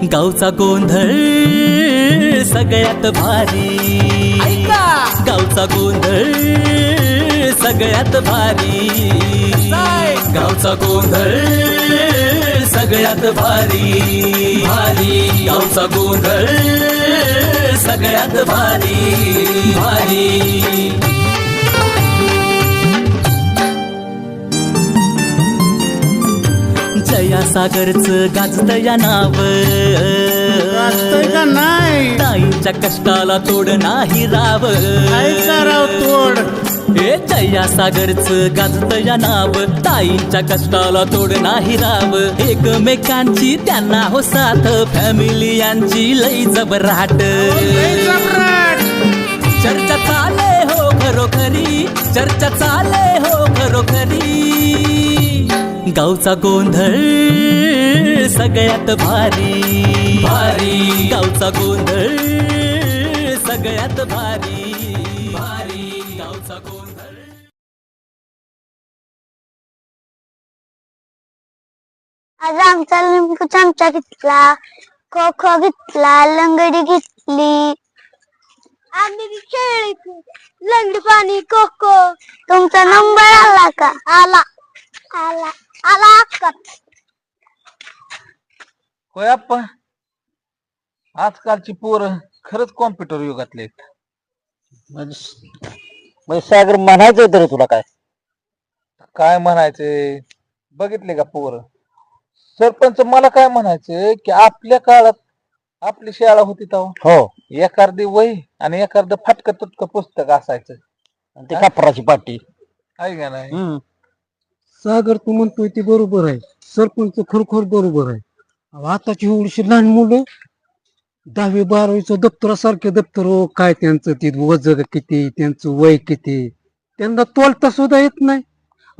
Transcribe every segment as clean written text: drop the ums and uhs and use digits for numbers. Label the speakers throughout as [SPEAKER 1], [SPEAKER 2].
[SPEAKER 1] गावचा गोंधळ सगळ्यात भारी, गावचा गोंधळ सगळ्यात भारी, गावचा गोंधळ सगळ्यात भारी भारी, गावचा गोंधळ सगळ्यात भारी भारी. जया सागरचं गाजतं या नाव,
[SPEAKER 2] का नाही
[SPEAKER 1] ताईंच्या कष्टाला तोड नाही राव,
[SPEAKER 2] राव तोड.
[SPEAKER 1] हे जया सागरचं गाजतं या नाव, ताईंच्या कष्टाला तोड नाही राव. एकमेकांची त्यांना हो साथ, फॅमिली यांची लई जबराट. चर्चा चाले हो खरोखरी, चर्चा चाले हो खरोखरी. गावचा गोंधळ सगळ्यात भारी भारी, गावचा गोंधळ सगळ्यात भारी भारी, गावचा गोंधळ.
[SPEAKER 3] आज आमचा लिंबू चमचा घेतला, खो खो घेतला, लंगडी घेतली, आम्ही खेळली, लंगडी पाणी खो खो. तुमचा नंबर आला का? आला आला आला का?
[SPEAKER 2] होय आप्पा, आजकालची पोरं खरंच कॉम्प्युटर युगातले आहेत.
[SPEAKER 4] म्हणजे सागर म्हणायचं तर तुला काय?
[SPEAKER 2] काय म्हणायचंय, बघितले का पोरं? सरपंच मला काय म्हणायचं की आपल्या काळात आपली शाळा होती तेव्हा
[SPEAKER 4] हो,
[SPEAKER 2] एखादी वही आणि एखादं फाटक तुटक पुस्तक असायचं,
[SPEAKER 4] आणि ते कापराची पाटी.
[SPEAKER 2] आहे का नाही?
[SPEAKER 5] सागर तू म्हणतोय ते बरोबर आहे, सरपंच खरोखर बरोबर आहे. अहो, आताची एवढीशी लहान मुलं 10वी 12वीचं दप्तरासारखे दप्तर, काय त्यांचं ते वज किती, त्यांचं वय किती, त्यांना तोलता सुद्धा येत नाही.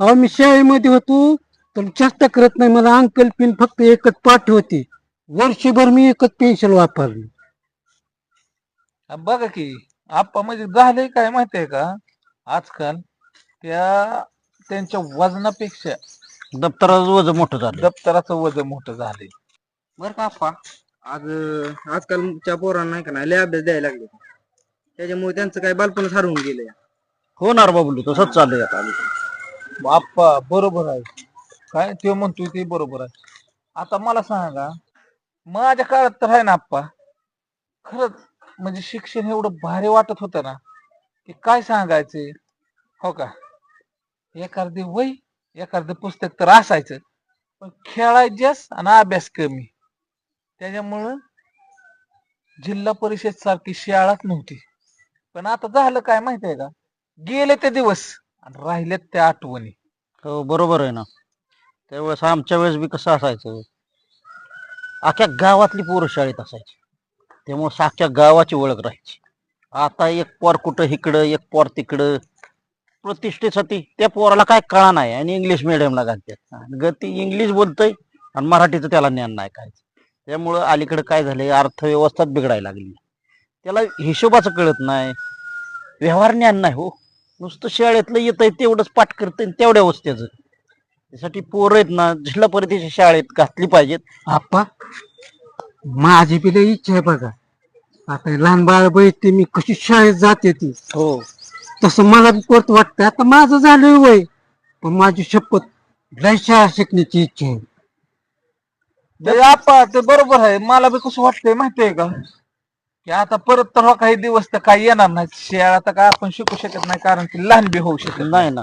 [SPEAKER 5] अहो मी शाळेमध्ये होतो तर चेष्टा करत नाही, मला अंकल पिन फक्त एकच पाठी होती, वर्षभर मी एकच पेन्सिल वापरली.
[SPEAKER 2] बघा की आप्पा, म्हणजे झालंय काय माहितीये का, आजकाल त्यांच्या वजनापेक्षा
[SPEAKER 4] दप्तराचं वजन मोठं झालं.
[SPEAKER 2] दप्तराचं वजन मोठं झालंय.
[SPEAKER 6] बर का अप्पा, आजकालच्या पोरांना नाही का नाही लय अभ्यास द्यायला लागले, त्याच्यामुळे त्यांचं काय बालपणच हरवून गेलंय.
[SPEAKER 4] होणार बाबू, तसंच चाललंय आता.
[SPEAKER 2] आप्पा बरोबर आहे, काय ते म्हणतोय ते बरोबर आहे. आता मला सांगा, माझ्या काळात तर आहे ना आप्पा, खरंच म्हणजे शिक्षण एवढं भारी वाटत होतं ना की काय सांगायचे. हो का, एखादी वही एखादं पुस्तक तर असायचं, पण खेळायचंच आणि अभ्यास कमी. त्याच्यामुळं जिल्हा परिषद सारखी शाळाच नव्हती. पण आता झालं काय माहितीये का, गेले ते दिवस आणि राहिलेत त्या आठवणी.
[SPEAKER 4] हो बरोबर आहे ना. त्यावेळेस आमच्या वेळेस बी कसं असायचं, अख्ख्या गावातली पोरं शाळेत असायची, त्यामुळे अख्ख्या गावाची ओळख राहायची. आता एक पोर कुठं इकडं, एक पोर तिकडं, प्रतिष्ठेसाठी त्या पोराला काय कळा नाही आणि इंग्लिश मिडियमला घालतात. ती इंग्लिश बोलतय आणि मराठीचं त्याला ज्ञान नाही काय. त्यामुळं अलीकडे काय झालंय, अर्थव्यवस्थाच बिघडायला लागली. त्याला हिशोबाचं कळत नाही, व्यवहार ज्ञान नाही. हो, नुसतं शाळेतलं येतंय तेवढंच पाठ करतंय तेवढ्या वस्त्याचं. त्यासाठी पोरं आहेत ना, जिल्हा परिषदेच्या शाळेत घातली पाहिजेत.
[SPEAKER 5] आप्पा, माझी बी लई इच्छा आहे बघा. आता हे लहान बाळ बघते मी कशी शाळेत जाते ती,
[SPEAKER 4] हो,
[SPEAKER 5] तसं मला बी परत वाटतं. आता माझं झालं वय, पण माझी शपथ लय शाळा शिकण्याची इच्छा आहे.
[SPEAKER 2] ते आप्पा ते बरोबर आहे. मला बी कसं वाटतंय माहितीये का, की आता परत तर हो काही दिवस तर काही येणार नाही शाळा, तर काय आपण शिकू शकत नाही, कारण की लहान बी होऊ शकत
[SPEAKER 4] नाही ना.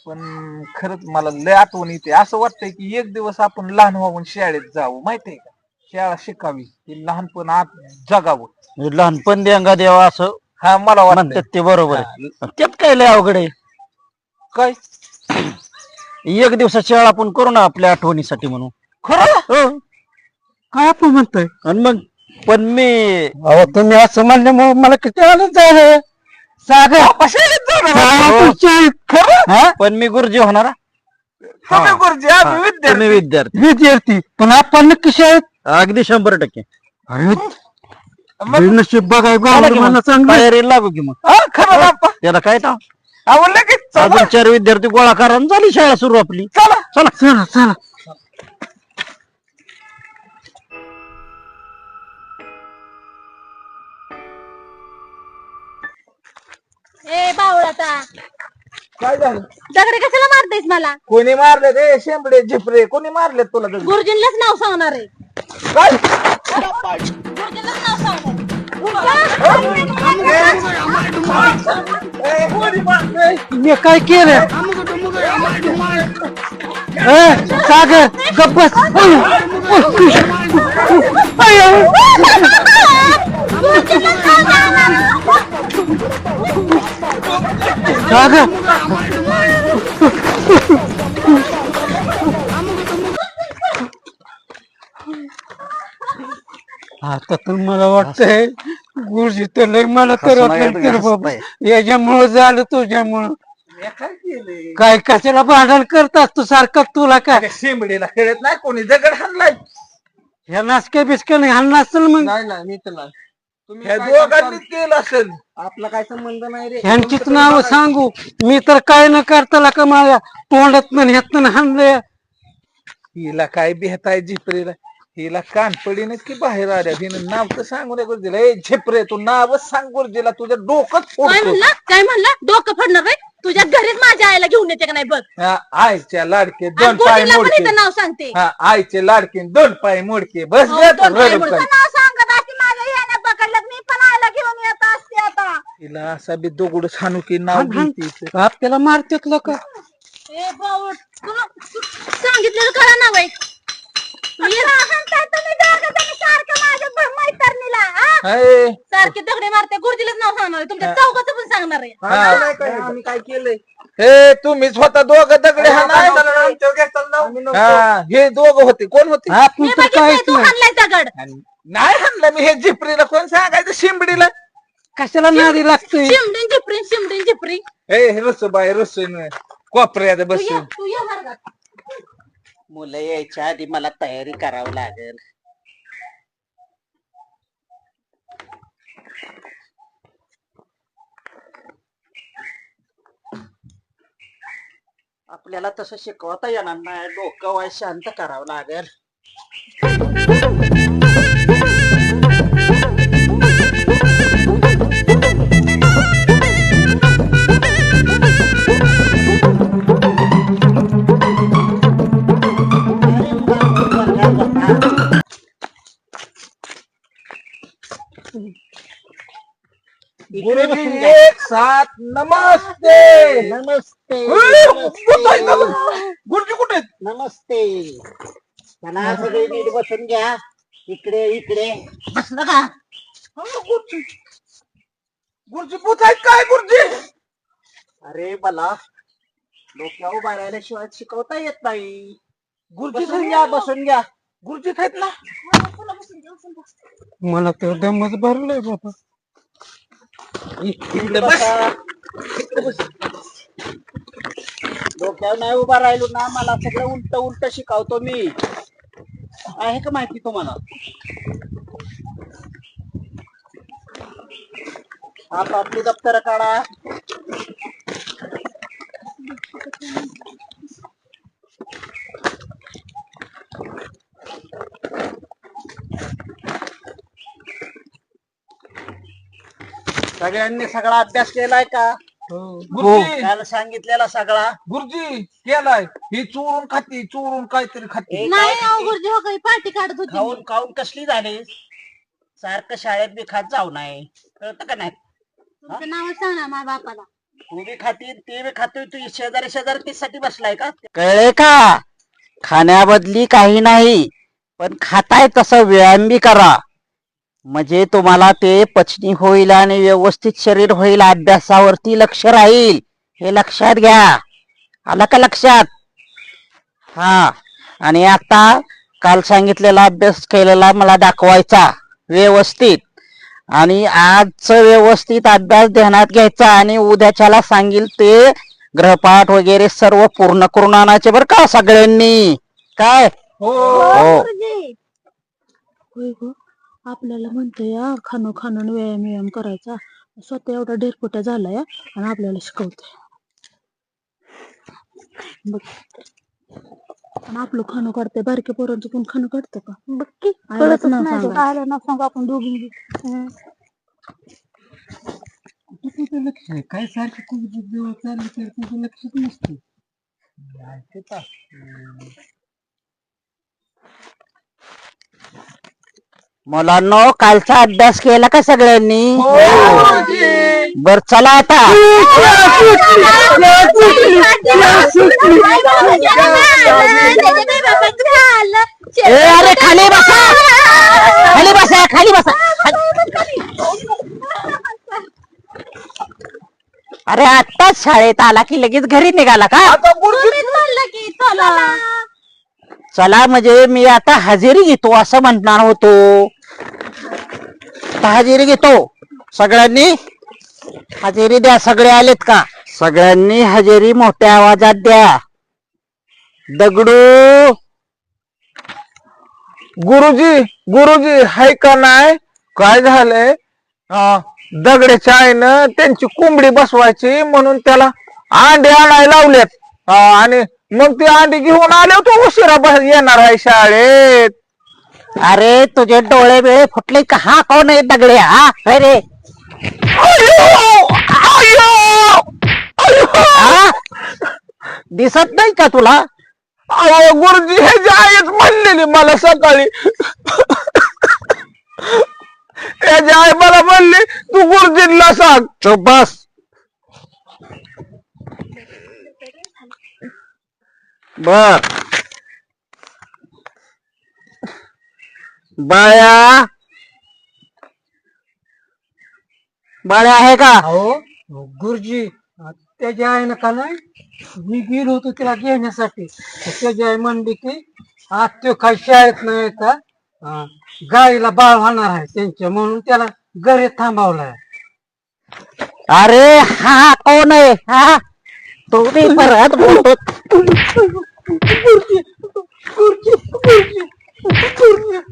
[SPEAKER 2] पण खरंच मला लय आठवण येते. असं वाटतंय की एक दिवस आपण लहान व्हावून शाळेत जावं, माहितीये का, शाळा शिकावी, की लहानपण आत जगावं.
[SPEAKER 4] म्हणजे लहानपण देंगा द्यावा असं
[SPEAKER 2] हा मला
[SPEAKER 4] म्हणतात,
[SPEAKER 2] वाटतं.
[SPEAKER 4] ते बरोबर आहे. त्यात काय लय अवघड आहे.
[SPEAKER 2] काय
[SPEAKER 4] एक दिवसाची शाळा आपण करू ना आपल्या आठवणीसाठी म्हणून.
[SPEAKER 2] खरं?
[SPEAKER 4] हो,
[SPEAKER 5] काय आपण म्हणताय?
[SPEAKER 4] आणि मग पण मी
[SPEAKER 5] अहो तुम्ही असं म्हणल्यामुळे मला किती आनंद झालं. सागर आपण शाळेत
[SPEAKER 4] हा? पण मी गुरुजी होणार हा?
[SPEAKER 2] तुम्ही गुरुजी, आम्ही
[SPEAKER 4] तुम्ही
[SPEAKER 2] विद्यार्थी.
[SPEAKER 4] विद्यार्थी.
[SPEAKER 5] विद्यार्थी, पण आपण नक्की शाळेत.
[SPEAKER 4] अगदी 100%.
[SPEAKER 5] अरे
[SPEAKER 2] मग
[SPEAKER 5] नशीब बघाय
[SPEAKER 4] चला की
[SPEAKER 5] मला
[SPEAKER 4] मग.
[SPEAKER 5] चांगलं.
[SPEAKER 4] तयारीला लागू की मग.
[SPEAKER 2] हा, खरं आप्पा.
[SPEAKER 4] त्याला काय ना,
[SPEAKER 2] अहो लगेच चला.
[SPEAKER 4] अजून 4 विद्यार्थी गोळा करा आणि झाली शाळा सुरू आपली.
[SPEAKER 2] चला
[SPEAKER 5] चला चला.
[SPEAKER 3] आता
[SPEAKER 2] काय झालं
[SPEAKER 3] दगडे कशाला मारतेस मला
[SPEAKER 2] कोणी मारले रे शेंबडे झिपरे कोणी मारले तुला दगड?
[SPEAKER 3] गुरुजींनाच नाव सांगणार आहे
[SPEAKER 2] काय
[SPEAKER 3] गुरुजींनाच नाव सांगणार
[SPEAKER 2] ए, कोणी मारलंय?
[SPEAKER 5] मी काय केलं सागर गप्पस सागर आता तर मला वाटतंय गुरुजी तर लय मला
[SPEAKER 4] हसू
[SPEAKER 5] करत
[SPEAKER 4] नका
[SPEAKER 5] नाही तर
[SPEAKER 4] तुम्ही,
[SPEAKER 5] बाबा
[SPEAKER 4] हसताय.
[SPEAKER 5] याच्यामुळं झालं तुझ्यामुळं
[SPEAKER 2] मी काय केलंय
[SPEAKER 5] काय कशाला भांडण करतात तू सारखं तुला काय
[SPEAKER 2] अरे शेंबडीला कळत नाही कोणी दगड हाणलाय
[SPEAKER 5] ह्या नासक्या बिस्क्या नाही हाणला असेल मग
[SPEAKER 6] नाही नाही मी तर नाही तुम्ही
[SPEAKER 2] ह्या
[SPEAKER 6] काय
[SPEAKER 2] दोघांनी
[SPEAKER 6] करताल?
[SPEAKER 2] केलं असेल
[SPEAKER 6] आपला काय संबंध नाही रे
[SPEAKER 5] ह्यांचीच नाव सांगू मी तर काय न करताला का माझ्या तोंडात ह्यातनं हाणलंय
[SPEAKER 2] हिला काय बेहताय झिपरीला हिला कान पडीन की बाहेर आल्या हिनं नाव तर सांगू नये गुरुजीला ए झिपरे तू नावच सांग गुरुजीला तुझ्या डोकंच
[SPEAKER 3] काय
[SPEAKER 2] फोडतो
[SPEAKER 3] म्हणला काय म्हणला डोकं फडणार रे तुझ्या घरीच माझ्या आईला घेऊन येते का नाही बघ
[SPEAKER 2] हा, आईच्या लाडके
[SPEAKER 3] आणि
[SPEAKER 2] दोन पाय
[SPEAKER 3] गुरुजींना पण
[SPEAKER 2] मोडके
[SPEAKER 3] इथं नाव सांगते
[SPEAKER 2] हा आईचे लाडके दोन पाय मोडके बस
[SPEAKER 3] हो,
[SPEAKER 2] ग,
[SPEAKER 3] दोन पाय
[SPEAKER 2] रडत
[SPEAKER 3] मोडके.
[SPEAKER 2] काय.
[SPEAKER 3] नाव सांगत असते माझ्या ह्याने पकडलं मी पण आईला घेऊन येत असते आता
[SPEAKER 2] हिला असा बी दोघड सांगू की नाव
[SPEAKER 5] हाण, हाण.
[SPEAKER 2] घेते
[SPEAKER 5] आपल्याला मारतात लोक
[SPEAKER 3] ए बावट तुला सांगितलेलं करा ना बाई सारखं माझ्या मैत्रिणीला हा? सारखे दगडे मारते गुरुजीलाच नाव सांगणार आहे तुमच्या चौघाचं पण सांगणार आहे
[SPEAKER 6] आम्ही काय केलंय
[SPEAKER 2] हे तुम्हीच होता दोघं दगडे हा नाही
[SPEAKER 6] आम्ही नव्हतो.
[SPEAKER 2] हा हे दोघं होते कोण होते
[SPEAKER 5] आपण
[SPEAKER 3] मी
[SPEAKER 5] तर
[SPEAKER 3] बघितलंय
[SPEAKER 5] काहीच
[SPEAKER 3] तू
[SPEAKER 5] नाही
[SPEAKER 3] हाणलाय दगड
[SPEAKER 2] नाही हाणलं मी हे झिपरीला कोण सांगायचं शिंबडीला
[SPEAKER 5] कशाला नादी लागतोय
[SPEAKER 3] शिमडीन झिपरी
[SPEAKER 2] ए रुसूबाई रुसून कोपऱ्यात बसून
[SPEAKER 3] तू ये वर्गात
[SPEAKER 4] मुलं यायच्या आधी मला तयारी करावी लागेल आपल्याला तसं शिकवता येणार नाही डोकं वाय शांत करावं लागेल
[SPEAKER 2] गुरुजी एक साथ नमस्ते
[SPEAKER 4] नमस्ते
[SPEAKER 2] गुरुजी कुठे आहेत?
[SPEAKER 4] नमस्ते चला सगळे नीट बसून घ्या इकडे इकडे बसलं का
[SPEAKER 2] गुरुजी गुरुजी पूत आहेत काय गुरुजी
[SPEAKER 4] अरे मला डोक्यावर उभा राहिल्याशिवाय शिकवता येत नाही
[SPEAKER 2] गुरुजी
[SPEAKER 4] बसून घ्या बसून घ्या
[SPEAKER 2] गुरुजी आहेत ना
[SPEAKER 5] मला तर दमच भरलंय बाबा
[SPEAKER 2] इकडे बस
[SPEAKER 4] डोक्यावर नाही उभा राहिलो ना मला सगळं उलट उलट शिकवतो मी आहे का माहिती तुम्हाला आपली दप्तर काढा सगळ्यांनी सगळा अभ्यास केलाय का
[SPEAKER 2] गुरुजी
[SPEAKER 4] त्याला सांगितलेला सगळा
[SPEAKER 2] गुरुजी केलाय ही चोरून खाती चोरून काहीतरी खाती
[SPEAKER 3] नाही अहो गुरुजी हो काही पार्टी काढत होती मी.
[SPEAKER 4] खाऊन खाऊन कसली झाली सारखं शाळेत बी खात जाऊ नाही कळतं का नाही
[SPEAKER 3] तुमचं नाव सांग ना माझ्या बापाला
[SPEAKER 4] तू बी खाती ते बी खातोय तू शेजारी शेजारी तीसाठी बसलाय का कळे का खाण्याबदली काही नाही पण खाताय तसं व्यायाम बी करा म्हणजे तुम्हाला ते पचनी होईल आणि व्यवस्थित शरीर होईल अभ्यासावरती लक्ष राहील हे लक्षात घ्या आलं का लक्षात हा आणि आता काल सांगितलेला अभ्यास केलेला मला दाखवायचा व्यवस्थित आणि आजचं व्यवस्थित अभ्यास ध्यानात घ्यायचा आणि उद्याच्याला सांगील ते ग्रहपाठ वगैरे सर्व पूर्ण करून आणायचे बरं का सगळ्यांनी काय
[SPEAKER 2] हो
[SPEAKER 4] हो
[SPEAKER 3] गुरुजी होय गो आपल्याला म्हणतोय या खाणं खाणं व्यायाम करायचा स्वतः एवढा ढेरपोटा झालाय आणि आपल्याला शिकवतोय बघ आणि आपलं खाणं काढतंय बारक्या पोरांचं कोण खाणं काढतं का बघ की आयला ना सांगू आपण दोघी
[SPEAKER 5] तुझं लक्ष आहे काय सारखं तुझं जवळ चाललं तर तुझं लक्षच नसतं.
[SPEAKER 4] मुलांनो कालचा अभ्यास केला का सगळ्यांनी? बर चला आता. ए अरे खाली बसा, खाली बसा, खाली बसा. अरे आत्ताच शाळेत आला की लगेच घरी निघाला का? चला म्हणजे मी आता हजेरी घेतो असं म्हणणार होतो. आता हजेरी घेतो. सगळ्यांनी हजेरी द्या. सगळे आलेत का? सगळ्यांनी हजेरी मोठ्या आवाजात द्या. दगडू
[SPEAKER 2] गुरुजी गुरुजी हाय का नाही काय झालंय दगड्याच्या आईनं त्यांची कोंबडी बसवायची म्हणून त्याला अंडे आणायला लावलेत आणि मग ती अंडी घेऊन आले तो उशिरा येणार आहे शाळेत.
[SPEAKER 4] अरे तुझे डोळे बिळे फुटले का? हा कोण आहे दगडे? हा रे हा? दिसत नाही का तुला?
[SPEAKER 2] अहो गुरुजी हे जे आईच म्हणलेली मला सकाळी त्याची आई मला म्हणली तू गुरुजींना सांग.
[SPEAKER 4] चुप बस. बर बाळ्या, बाळ्या आहे का?
[SPEAKER 5] अहो गुरुजी त्याची आई ना का नाही मी गेलो होतो तिला घेण्यासाठी तर त्याची आई म्हणली की आज तो काही शाळेत नाही का गाईला बाळ होणार आहे त्यांच्या म्हणून त्याला घरी थांबवलाय.
[SPEAKER 4] अरे हा कोण आहे? हा तुम्ही परत बोलतो.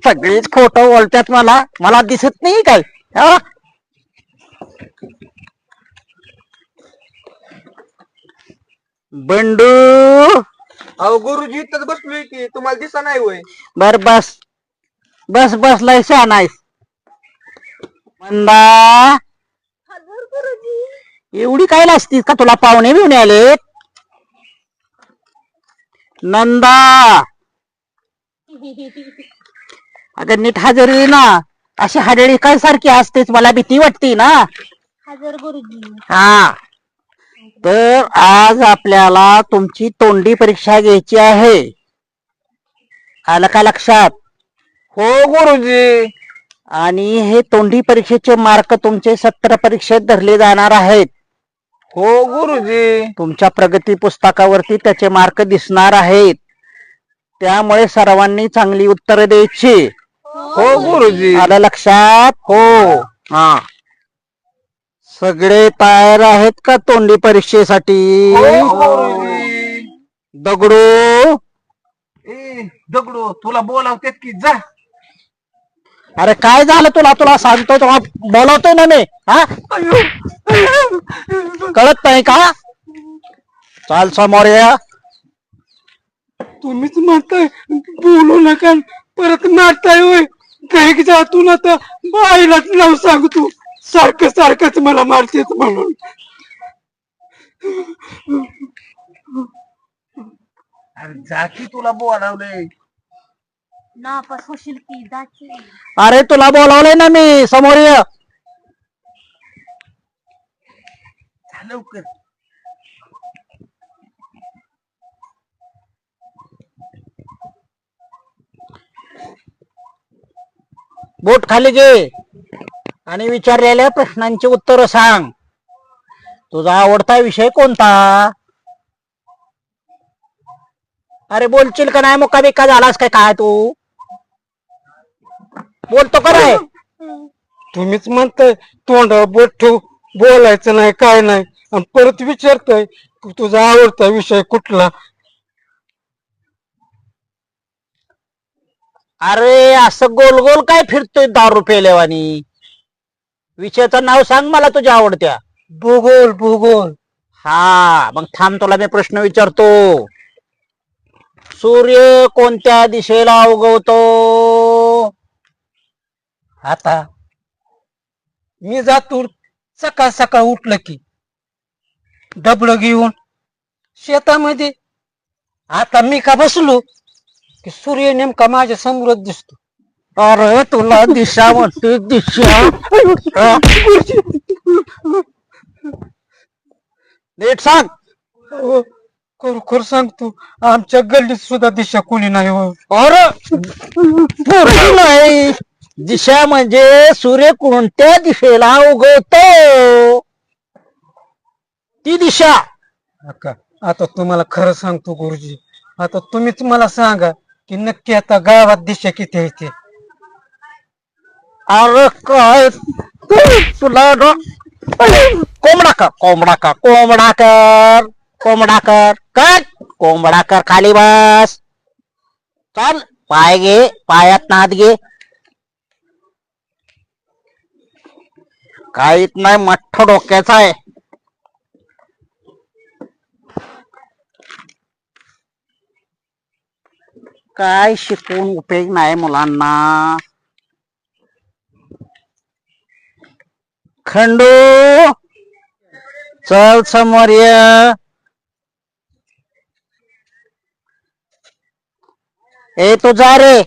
[SPEAKER 4] सगळीच खोटं बोलतात. मला मला दिसत नाही काय? हा? बंडू
[SPEAKER 6] अहो गुरुजी इथंच बसलोय की तुम्हाला दिसा नाही होय?
[SPEAKER 4] बर बस बस बसलाय नाहीस. मंदा एवढी काय लाजतीस का? तुला पाहुणे बिवणे आलेत? नंदा अगं नीट हजेरी ना. अशी हजेरी काय सारखी असतेच? मला भीती वाटते ना.
[SPEAKER 3] हजर गुरुजी.
[SPEAKER 4] हा तर आज आपल्याला तुमची तोंडी परीक्षा घ्यायची आहे. आलं का लक्षात?
[SPEAKER 2] हो गुरुजी.
[SPEAKER 4] आणि हे तोंडी परीक्षेचे मार्क तुमचे सत्र परीक्षेत धरले जाणार आहेत.
[SPEAKER 2] हो गुरुजी.
[SPEAKER 4] तुमच्या प्रगती पुस्तकावरती त्याचे मार्क दिसणार आहेत. त्यामुळे सर्वांनी चांगली उत्तरं द्यायची.
[SPEAKER 2] हो गुरुजी.
[SPEAKER 4] आलं लक्षात? हो. हा सगळे तयार आहेत का तोंडी परीक्षेसाठी?
[SPEAKER 2] हो गुरुजी.
[SPEAKER 4] दगडू
[SPEAKER 2] दगडू तुला बोलावतेत की जा.
[SPEAKER 4] अरे काय झालं तुला? तुला सांगतो तुला बोलवतोय ना मी. हा कळत नाही का? चाल समोर या.
[SPEAKER 5] तुम्हीच म्हणताय बोलू नका परत मारताय होय. काही जातून आता बाईलाच नाव सांगतो सारखं सारखंच मला मारतेच म्हणून.
[SPEAKER 2] अरे जा की तुला बोलावलंय.
[SPEAKER 3] नापास होशील की जाची.
[SPEAKER 4] अरे तुला बोलावलंय ना मी. समोर ये.
[SPEAKER 2] जा लवकर.
[SPEAKER 4] बोट खाली घे आणि विचारलेल्या प्रश्नांची उत्तर सांग. तुझा आवडता विषय कोणता? अरे बोलशील का नाही? मुका बिक्का झालास काय? काय तू बोलतो का नाही?
[SPEAKER 5] तुम्हीच म्हणताय तोंडावर बोट ठेव बोलायचं नाही काय नाही आणि परत विचारताय तुझा आवडता विषय कुठला?
[SPEAKER 4] अरे असं गोल गोल काय फिरतोय 10 रुपये लेवानी? विषयाचं नाव सांग मला तुझ्या आवडत्या.
[SPEAKER 5] भूगोल भूगोल.
[SPEAKER 4] हा मग थांब तुला मी प्रश्न विचारतो. सूर्य कोणत्या दिशेला उगवतो?
[SPEAKER 5] आता मी जातो सकाळ सकाळ उठलं की डबडं घेऊन शेतामध्ये. आता मी का बसलो की सूर्य नेमका माझ्या समोरच दिसतो.
[SPEAKER 4] अरे तुला दिशा म्हणते दिशा. हा? नीट सांग.
[SPEAKER 5] हो, खरोखर सांगतो आमच्या गल्लीत सुद्धा दिशा कोणी नाही हो.
[SPEAKER 4] अरे पोरगी नाही, दिशा म्हणजे सूर्य कोणत्या दिशेला उगवतो ती दिशा.
[SPEAKER 5] का आता तुम्हाला खरं सांगतो गुरुजी, आता तुम्हीच मला सांगा की नक्की आता गावात दिशा किती आहे ते.
[SPEAKER 4] अरे काय तुला कोंबडा कर कोंबडा कर कोंबडा कर कोंबडा कर कर कोंबडा कर. खाली बस. चल पाय घे, पायात नाद घे. काहीच नाही, मठ्ठ डोक्याचा आहे. काय शिकवून उपयोग नाही मुलांना. खंडू चल समोर ये. ए तू जा रे,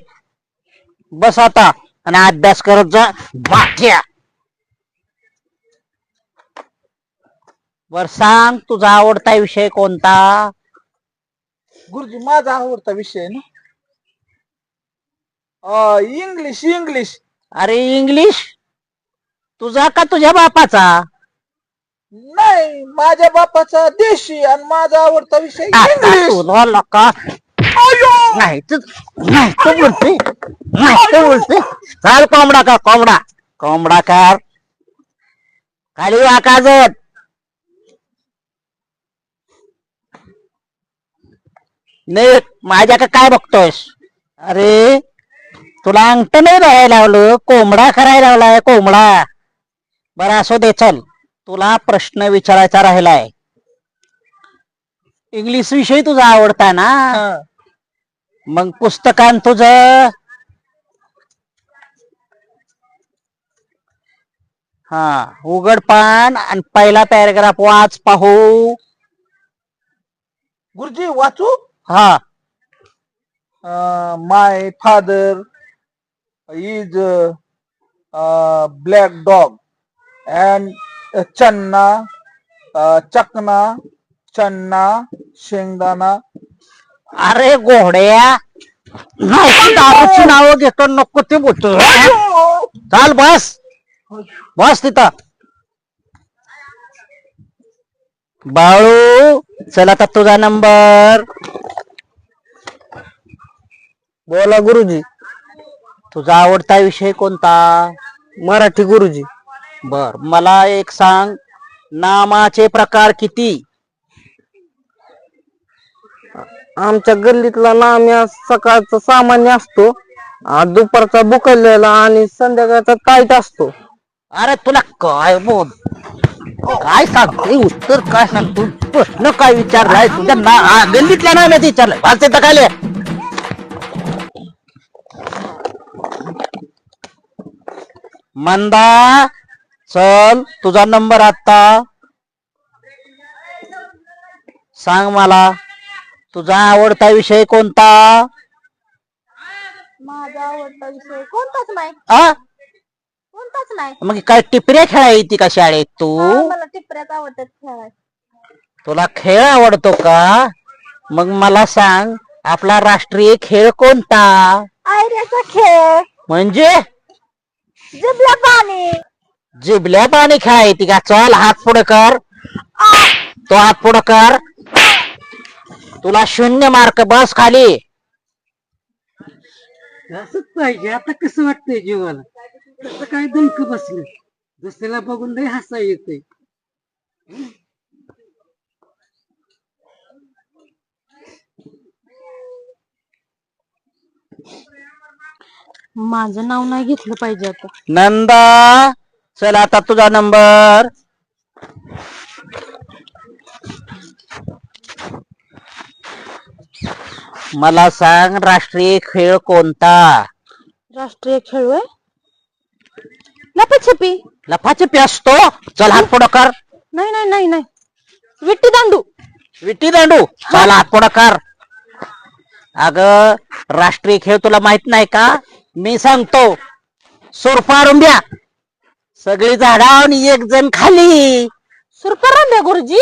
[SPEAKER 4] बस आता आणि अभ्यास करत जा. बाक्या बर सांग, तुझा आवडता विषय कोणता?
[SPEAKER 2] गुरुजी माझा आवडता विषय आहे ना इंग्लिश. इंग्लिश
[SPEAKER 4] अरे इंग्लिश तुझा का तुझ्या बापाचा?
[SPEAKER 2] नाही, माझ्या बापाचा देशी आणि माझा आवडता विषय
[SPEAKER 4] आता
[SPEAKER 2] इंग्लिश.
[SPEAKER 4] तुला लका नाही नाही तू बोलते, नाही तू बोलते. चाल कोंबडा का कोंबडा कोंबडा कर. खाली वाकाजत. नीट माझ्याकडे काय बघतोयस? अरे तुला अंगठ नाही राहायला लावलं, कोंबडा करायला लावलाय कोंबडा. बरं असो दे, चल तुला प्रश्न विचारायचा राहिलाय. इंग्लिश विषय तुझा आवडता ना,
[SPEAKER 2] हा.
[SPEAKER 4] मग पुस्तकान तुझं हा उघड पान आणि पहिला पॅराग्राफ वाच पाहू.
[SPEAKER 2] गुरुजी वाचू.
[SPEAKER 4] हा
[SPEAKER 2] my father is black dog and चन्ना चकना चन्ना शेंगदाणा.
[SPEAKER 4] अरे घोड्या, नाही दारूची नावं घेतो नको ते बोलतो. चाल बस, बस तिथं. बाळू चल आता तुझा नंबर.
[SPEAKER 6] बोला गुरुजी.
[SPEAKER 4] तुझा आवडता विषय कोणता?
[SPEAKER 6] मराठी गुरुजी.
[SPEAKER 4] बर मला एक सांग, नामाचे प्रकार किती?
[SPEAKER 6] आमच्या गल्लीतला नाम्या सकाळचा सामान्य असतो, दुपारचा बुकलेला आणि संध्याकाळचा टाईट असतो.
[SPEAKER 4] अरे तुला काय बोल, काय सांगते उत्तर काय सांगतो? प्रश्न काय विचारलाय तुझ्या गल्लीतल्या नाम्यात विचारलाय. वाचते तर काय मंदा. चल तुझा नंबर आता सांग मला. तुझा आवडता विषय कोणता?
[SPEAKER 3] माझा आवडता विषय कोणताच नाही,
[SPEAKER 4] आ
[SPEAKER 3] कोणताच नाही.
[SPEAKER 4] मग काय टिपऱ्या खेळायची का शाळेत तू?
[SPEAKER 3] मला टिपऱ्याच आवडतात खेळायला.
[SPEAKER 4] तुला खेळ आवडतो का? मग मला सांग, आपला राष्ट्रीय खेळ कोणता?
[SPEAKER 3] आयऱ्याचा खेळ,
[SPEAKER 4] म्हणजे
[SPEAKER 3] जिबला पाणी.
[SPEAKER 4] जिबल्या पाणी खेळायची का? चल हात पुढे कर. तो हात पुढे कर. तुला 0 मार्क. बस खाली.
[SPEAKER 5] असंच पाहिजे. आता कसं वाटतंय जीवाला, कसं काय दणक बसलं, दुसऱ्याला बघून लय हसा येतंय.
[SPEAKER 7] माझं नाव नाही घेतलं पाहिजे आता.
[SPEAKER 4] नंदा चल आता तुझा नंबर. मला सांग, राष्ट्रीय खेळ कोणता?
[SPEAKER 7] राष्ट्रीय खेळ होय? लपाछपी.
[SPEAKER 4] लफाछपी असतो. चल हात पुढं कर.
[SPEAKER 7] नाही नाही नाही नाही. विट्टी दांडू.
[SPEAKER 4] विटी दांडू. चल हात पुढं कर. अग राष्ट्रीय खेळ तुला माहित नाही का? मी सांगतो. सुरपारुंब्या. सगळी झाडावर आणि एक जण खाली.
[SPEAKER 7] सुरपरांब्या गुरुजी.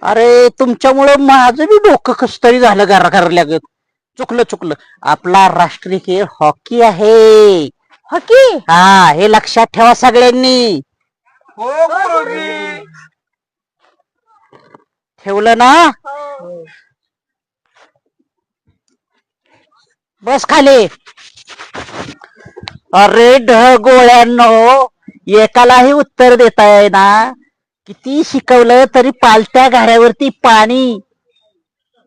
[SPEAKER 4] अरे तुमच्यामुळं माझं बी डोकं कस तरी झालं घराघरल्यागत. चुकलं. आपला राष्ट्रीय खेळ हॉकी आहे.
[SPEAKER 7] हॉकी.
[SPEAKER 4] हा हे लक्षात ठेवा सगळ्यांनी.
[SPEAKER 2] हो गुरुजी.
[SPEAKER 4] ठेवलं ना? बस खाली. अरे ढगोळ्यांनो, एकालाही उत्तर देताय ना? किती शिकवलं तरी पालत्या घाऱ्यावरती पाणी.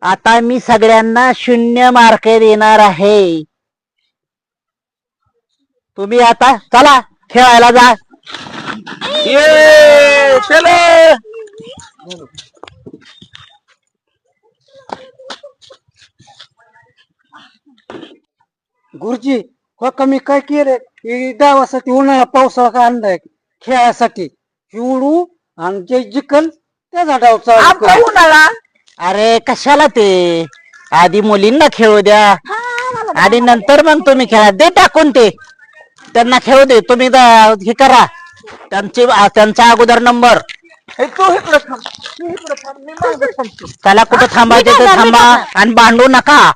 [SPEAKER 4] आता मी सगळ्यांना 0 मार्क देणार आहे. तुम्ही आता चला खेळायला जा.
[SPEAKER 2] ये चलो.
[SPEAKER 5] गुरुजी हो का मी काय केलंय हे गावासाठी उन्हाळा पावसाळा का आणलाय खेळासाठी उडू आणि जे जिकल त्याचा डाव चालू
[SPEAKER 2] आमचा
[SPEAKER 5] करू.
[SPEAKER 2] उन्हाळा.
[SPEAKER 4] अरे कशाला ते? आधी मुलींना खेळू द्या आणि नंतर मग तुम्ही खेळा. दे टाकून ते. त्यांना खेळू दे. तुम्ही हे करा. त्यांचा अगोदर नंबर.
[SPEAKER 2] हे तू इकडे थांब. तू इकडे थांब. मी मागे थांबतो.
[SPEAKER 4] त्याला कुठं थांबायचं ते थांबा आणि भांडू नका.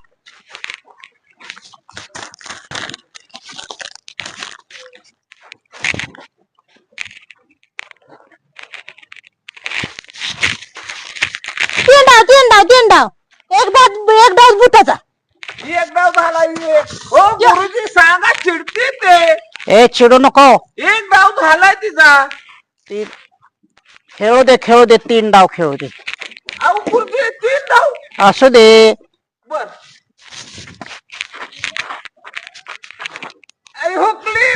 [SPEAKER 7] तीन डाव. एक डाव बुटाचा.
[SPEAKER 2] एक डाव झाला एक. हो गुरुजी सांगा चिडते ते.
[SPEAKER 4] ए चिडू नको.
[SPEAKER 2] एक डाव झालाय तिचा.
[SPEAKER 4] ती खेळू दे 3 डाव खेळू दे.
[SPEAKER 2] अहो गुरुजी 3 डाव.
[SPEAKER 4] असू दे.
[SPEAKER 2] बर. आई हुकली.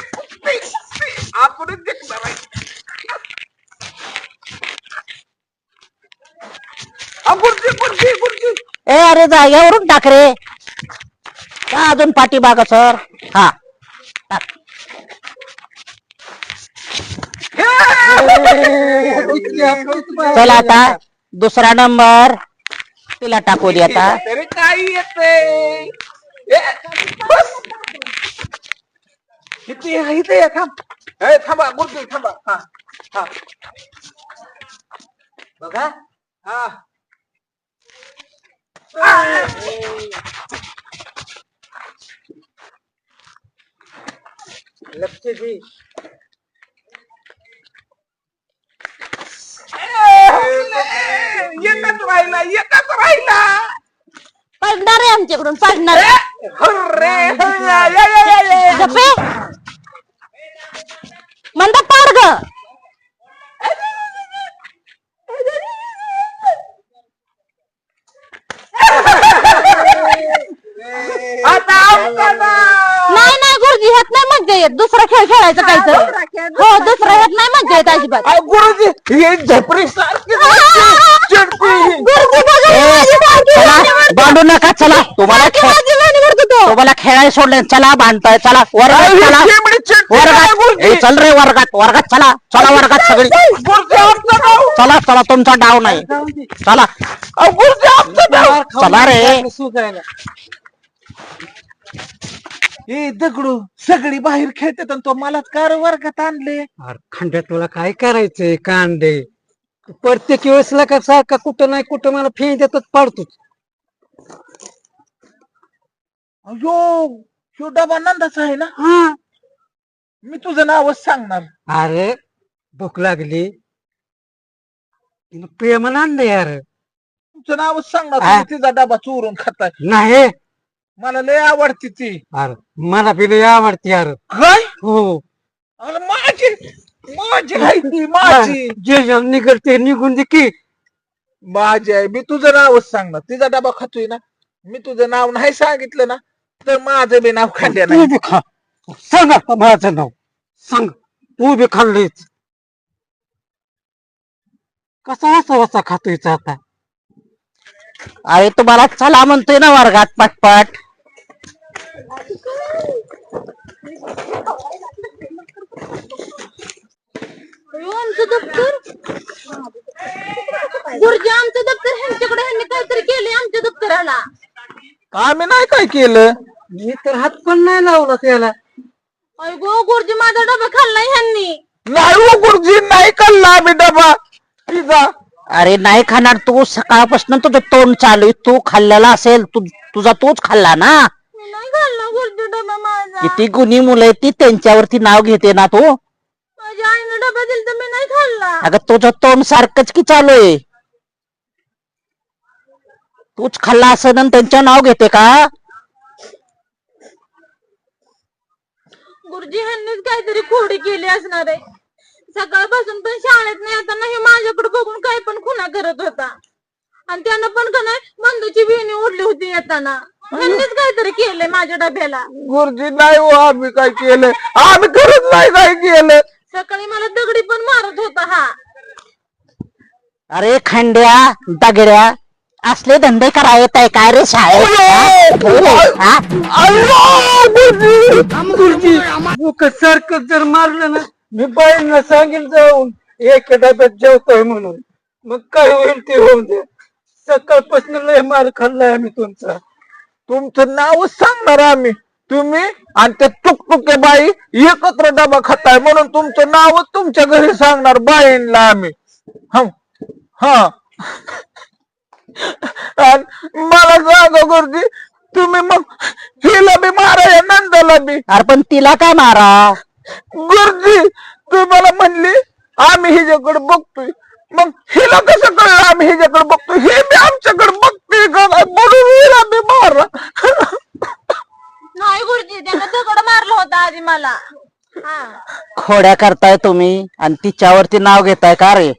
[SPEAKER 2] आपण देखणार आहे. गुरुजी.
[SPEAKER 4] ए अरे जाग्यावरून टाक रे. का अजून पाठीमागं सर. हा टाक. चल आता दुसरा नंबर तिला टाकू दे आता.
[SPEAKER 2] तरी काही येते. इथे ये, थांब. थांबा गुरुजी थांबा. हा बघा. हा लक्ष दे. एकच राहिला.
[SPEAKER 7] पडणार आहे आमच्याकडून पडणार. गप्पे. म्हणता पाड ग. नाही गुरुजी ह्यात नाही मज्जा येत. दुसरा खेळ खेळायचा काहीतरी. हो दुसरा ह्यात नाही मज्जा येत अजिबात.
[SPEAKER 2] गुरुजी हे झपरी सारखी
[SPEAKER 7] गुरुजी बघा, माझी बारकी
[SPEAKER 4] चला
[SPEAKER 7] वाणी करतो.
[SPEAKER 4] भांडू नका. चला
[SPEAKER 7] बारकी माझी वाणी करतो तो.
[SPEAKER 4] तुम्हाला खेळायला सोडले. चला भांडताय. चला वर्गात चला. वर्गात ए, चल रे वर्गात चला. चला वर्गात सगळी. चला तुमचा डाव नाही. चला चला रे.
[SPEAKER 5] सुजायला
[SPEAKER 2] हे दगडू सगळी बाहेर खेळतात आणि तो मलाच कार वर्गात आणले.
[SPEAKER 5] अरे खंड्या तुला काय करायचंय कांडे प्रत्येक वेळेसला का सारखा कुठं नाही कुठं मला फे देतात पाडतोच.
[SPEAKER 2] अयो ह्यो डबा नंदाचा आहे ना.
[SPEAKER 5] हा
[SPEAKER 2] मी तुझं नावच सांगणार.
[SPEAKER 5] अरे भूक लागली तिनं प्रेमान आणलं यार.
[SPEAKER 2] तुझं नावच सांगणार.
[SPEAKER 5] हा.
[SPEAKER 2] तुम्ही तिचा डबा चोरून खाताय.
[SPEAKER 5] नाही
[SPEAKER 2] मला लय आवडती ती.
[SPEAKER 5] अरे मला बी लय आवडते यार.
[SPEAKER 2] काय
[SPEAKER 5] हो
[SPEAKER 2] अरे माझी आहे ती माझी.
[SPEAKER 5] जे जे निघते निघून दे की.
[SPEAKER 2] माझी आहे. मी तुझं नावच सांगणार. तिचा डबा खातोय ना. मी तुझं नाव नाही सांगितलं ना तर माझं बी नाव खाल्ल्या
[SPEAKER 5] तू
[SPEAKER 2] नाही.
[SPEAKER 5] बी खा. सांग आता माझं नाव सांग. तू बी खाल्लंयच. कसा वाचा खातोय आता.
[SPEAKER 4] अरे तुम्हाला चला म्हणतोय ना वर्गात पटपट.
[SPEAKER 7] आमचं दप्तर गुरुजी आमचं दप्तर ह्यांच्याकडे ह्यांनी काहीतरी केले आमच्या दप्तराला.
[SPEAKER 2] आम्ही नाही काय केलं.
[SPEAKER 5] मी तर हात पण नाही लावला त्याला.
[SPEAKER 7] अगो गुरुजी माझा डबा खाल्लाय ह्यांनी.
[SPEAKER 2] नाही हो गुरुजी, नाही खाल्ला आम्ही डबा पिझ्झा.
[SPEAKER 4] अरे नाही खाणार तू, सकाळपासून तुझं तोंड चालू आहे, तू खाल्लेला असेल, तुझा तूच खाल्ला ना.
[SPEAKER 7] मी नाही खाल्ला गुरुजी डबा माझा.
[SPEAKER 4] किती गुणी मुलं आहेत ती, त्यांच्यावरती नाव घेते ना तू.
[SPEAKER 7] माझ्या आईने डबा दिला तर मी नाही खाल्ला.
[SPEAKER 4] अगं तुझं तोंड सारखंच की चालू आहे, तूच खाल्ला असं ना त्यांच्या नाव घेते का.
[SPEAKER 7] गुरुजी ह्यांनीच काहीतरी खोडी केली असणार आहे. सकाळपासून पण शाळेत नाही येताना हे माझ्याकडे बघून काही पण खुणा करत होता. आणि त्यानं पण का नाही बंदूची वेणी ओढली होती येताना. ह्यांनीच काहीतरी केलंय माझ्या डब्याला.
[SPEAKER 2] गुरुजी नाही हो आम्ही काय केलं, आम्ही खरंच नाही काय केलं.
[SPEAKER 7] सकाळी मला दगडी पण मारत होता हा.
[SPEAKER 4] अरे खंड्या दगड्या असले धंदे करा येत आहे काय रे शाळेत. हा?
[SPEAKER 5] गुरुजी लोक सारखं जर मारलं ना, मी बाईंना सांगेल जाऊन एका डब्यात जेवतोय म्हणून. मग काय होईल ते होऊन द्या. सकाळपासून लय मार खाल्लाय आम्ही तुमचा.
[SPEAKER 2] तुमचं नावच सांगणार आम्ही. तुम्ही आणि ते टुकटुके बाई एकत्र डबा खाताय म्हणून तुमचं नावच तुमच्या घरी सांगणार बाईंना आम्ही. हा आणि मला सांगा गुरुजी, तुम्ही मग हिला बी मारा या नंदाला बी.
[SPEAKER 4] अरे पण तिला काय मारा.
[SPEAKER 2] गुरुजी तुम्हाला म्हणली आम्ही हिच्याकडे बघतोय, मग हिला कसं कळलं आम्ही हिच्याकडे बघतोय. हे बी आमच्याकडे बघतोय का नाही म्हणून हिला बी मारा.
[SPEAKER 7] नाही गुरुजी त्यानं दगड मारलं होता आधी मला. हा
[SPEAKER 4] खोड्या करताय तुम्ही आणि तिच्यावरती नाव घेताय का रे.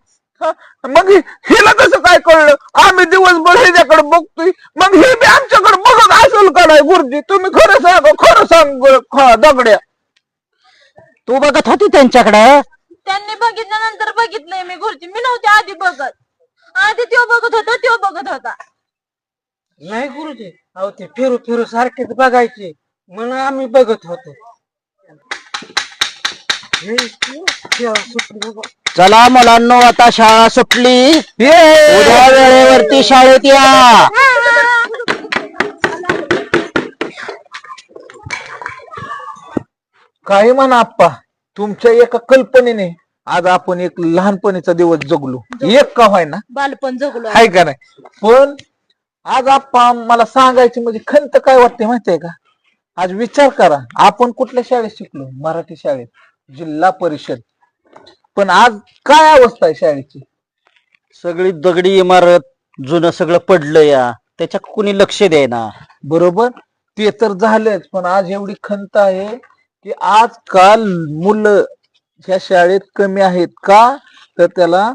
[SPEAKER 2] मग हिला कसं काय कळलं आम्ही दिवसभर ह्याच्याकडे बघतोय, मग हे बी आमच्याकडे बघत असेल का नाही. गुरुजी तुम्ही खरं सांगा, खरं सांग दगड्या.
[SPEAKER 4] तू बघत होती त्यांच्याकडे.
[SPEAKER 7] त्यांनी बघितल्यानंतर बघितलंय मी गुरुजी. मी नव्हते आधी बघत. आधी तो बघत होता तो बघत होता.
[SPEAKER 5] नाही गुरुजी, अहो ते फिरू फिरू सारखेच बघायचे म्हणून आम्ही बघत होतो. हे शाळा सुटली बाबा.
[SPEAKER 4] चला मुलांनो आता शाळा सुटली, उद्या वेळेवरती शाळेत या.
[SPEAKER 2] काही म्हणा आप्पा, तुमच्या एका कल्पनेने आज आपण एक लहानपणीचा दिवस जगलो. एक का व्हाय ना,
[SPEAKER 7] बालपण जगलो.
[SPEAKER 2] हाय का नाही. पण आज आप्पा मला सांगायची म्हणजे खंत काय वाटते माहितीये का. आज विचार करा, आपण कुठल्या शाळेत शिकलो, मराठी शाळेत, जिल्हा परिषद. पण आज काय अवस्था आहे शाळेची.
[SPEAKER 4] सगळी दगडी इमारत, जुनं सगळं पडलं या, त्याच्या कुणी लक्ष द्यायना.
[SPEAKER 2] बरोबर, ते तर झालंच. पण आज एवढी खंत आहे की आजकाल मुलं ह्या शाळेत कमी आहेत का, तर त्याला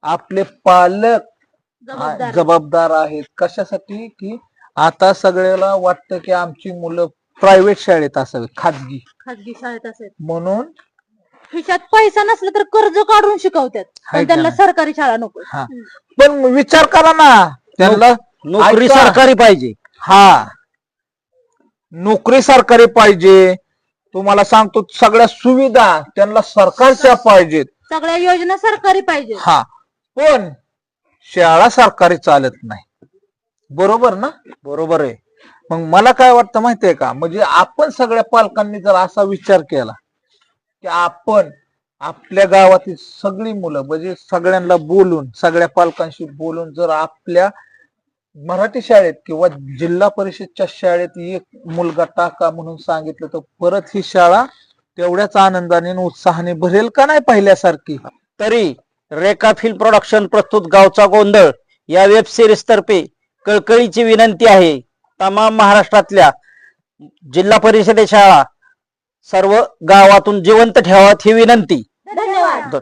[SPEAKER 2] आपले पालक जबाबदार आहेत. कशासाठी की आता सगळ्याला वाटतं की आमची मुलं प्रायव्हेट शाळेत असावी, खाजगी.
[SPEAKER 7] खाजगी शाळेत असेल
[SPEAKER 2] म्हणून
[SPEAKER 7] खिशात पैसा नसला तर कर्ज काढून शिकवतात.
[SPEAKER 2] हाय
[SPEAKER 7] पण त्यांना
[SPEAKER 2] का
[SPEAKER 7] सरकारी शाळा नको.
[SPEAKER 2] हा, पण विचार करा ना, त्यांना
[SPEAKER 4] नोकरी
[SPEAKER 2] ऐका.
[SPEAKER 4] सरकारी पाहिजे.
[SPEAKER 2] हा, नोकरी सरकारी पाहिजे. तुम्हाला सांगतो सगळ्या सुविधा त्यांना सरकारच्या पाहिजेत.
[SPEAKER 7] सगळ्या योजना सरकारी पाहिजे.
[SPEAKER 2] हा, पण शाळा सरकारी चालत नाही. बरोबर ना.
[SPEAKER 4] बरोबर आहे.
[SPEAKER 2] मग मला काय वाटतं माहितीये का, म्हणजे आपण सगळ्या पालकांनी जर असा विचार केला की आपण आपल्या गावातील सगळी मुलं म्हणजे सगळ्यांना बोलून, सगळ्या पालकांशी बोलून जर आपल्या मराठी शाळेत किंवा जिल्हा परिषदच्या शाळेत एक मुलगा टाका म्हणून सांगितलं, तर परत ही शाळा तेवढ्याच आनंदाने आणि उत्साहाने भरेल का नाही पहिल्यासारखी.
[SPEAKER 4] तरी रेखा फिल्म प्रोडक्शन प्रस्तुत गावचा गोंधळ या वेब सिरीज तर्फे कळकळीची विनंती आहे, तमाम महाराष्ट्रातल्या जिल्हा परिषदे शाळा सर्व गावातून जिवंत ठेवाव्यात ही विनंती.
[SPEAKER 7] धन्यवाद.